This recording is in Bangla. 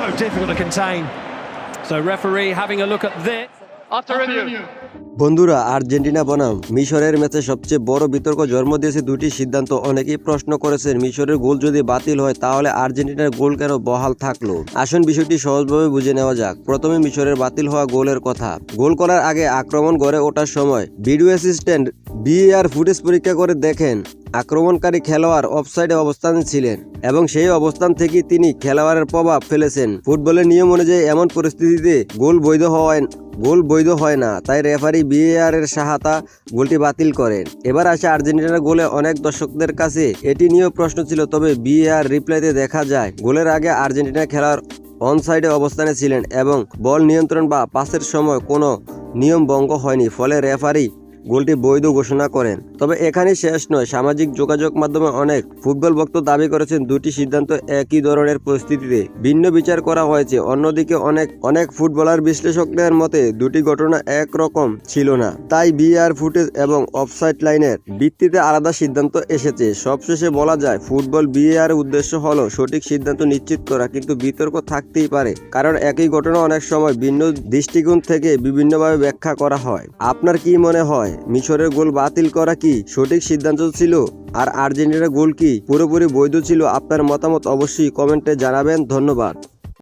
so difficult to contain. So referee having a look at this. After review. বন্ধুরা, আর্জেন্টিনা বনাম মিশরের ম্যাচে সবচেয়ে বড় বিতর্ক জন্ম দিয়েছে দুটি সিদ্ধান্ত। অনেকেই প্রশ্ন করেছেন, মিশরের গোল যদি বাতিল হয় তাহলে আর্জেন্টিনার গোল কেন বহাল থাকলো। আসুন বিষয়টি সহজভাবে বুঝে নেওয়া যাক। প্রথমে মিশরের বাতিল হওয়া গোলের কথা। গোল করার আগে আক্রমণ গড়ে ওঠার সময় ভিডিও অ্যাসিস্ট্যান্ট ভিএআর ফুটেজ পরীক্ষা করে দেখেন আক্রমণকারী খেলোয়াড় অফসাইডে অবস্থানে ছিলেন এবং সেই অবস্থান থেকেই তিনি খেলোয়াড়ের প্রভাব ফেলেছেন। ফুটবলের নিয়ম অনুযায়ী এমন পরিস্থিতিতে গোল বৈধ হয় না, তাই রেফারি ভিএআর এর সহায়তা গোলটি বাতিল করেন। এবার আসে আর্জেন্টিনার গোলে। অনেক দর্শকদের কাছে এটি নিয়েও প্রশ্ন ছিল, তবে ভিএআর রিপ্লাইতে দেখা যায় গোলের আগে আর্জেন্টিনা খেলোয়াড় অনসাইডে অবস্থানে ছিলেন এবং বল নিয়ন্ত্রণ বা পাসের সময় কোনো নিয়ম ভঙ্গ হয়নি, ফলে রেফারি গোলটি বৈধ ঘোষণা করেন। তবে এখানেই শেষ নয়। সামাজিক যোগাযোগ মাধ্যমে অনেক ফুটবল ভক্ত দাবি করেছেন দুটি সিদ্ধান্ত একই ধরনের পরিস্থিতিতে ভিন্ন বিচার করা হয়েছে। অন্যদিকে অনেক ফুটবলার বিশ্লেষকদের মতে দুটি ঘটনা একরকম ছিল না, তাই ভিআর ফুটেজ এবং অফসাইড লাইনের ভিত্তিতে আলাদা সিদ্ধান্ত এসেছে। সবশেষে বলা যায়, ফুটবল ভিআর উদ্দেশ্য হলো সঠিক সিদ্ধান্ত নিশ্চিত করা, কিন্তু বিতর্ক থাকতেই পারে, কারণ একই ঘটনা অনেক সময় ভিন্ন দৃষ্টিকোণ থেকে বিভিন্নভাবে ব্যাখ্যা করা হয়। আপনার কি মনে হয়, মিশরের গোল বাতিল করা কি সঠিক সিদ্ধান্ত ছিল, আর আর্জেন্টিনার গোল কি পুরোপুরি বৈধ ছিল? আপনার মতামত অবশ্যই কমেন্টে জানাবেন। ধন্যবাদ।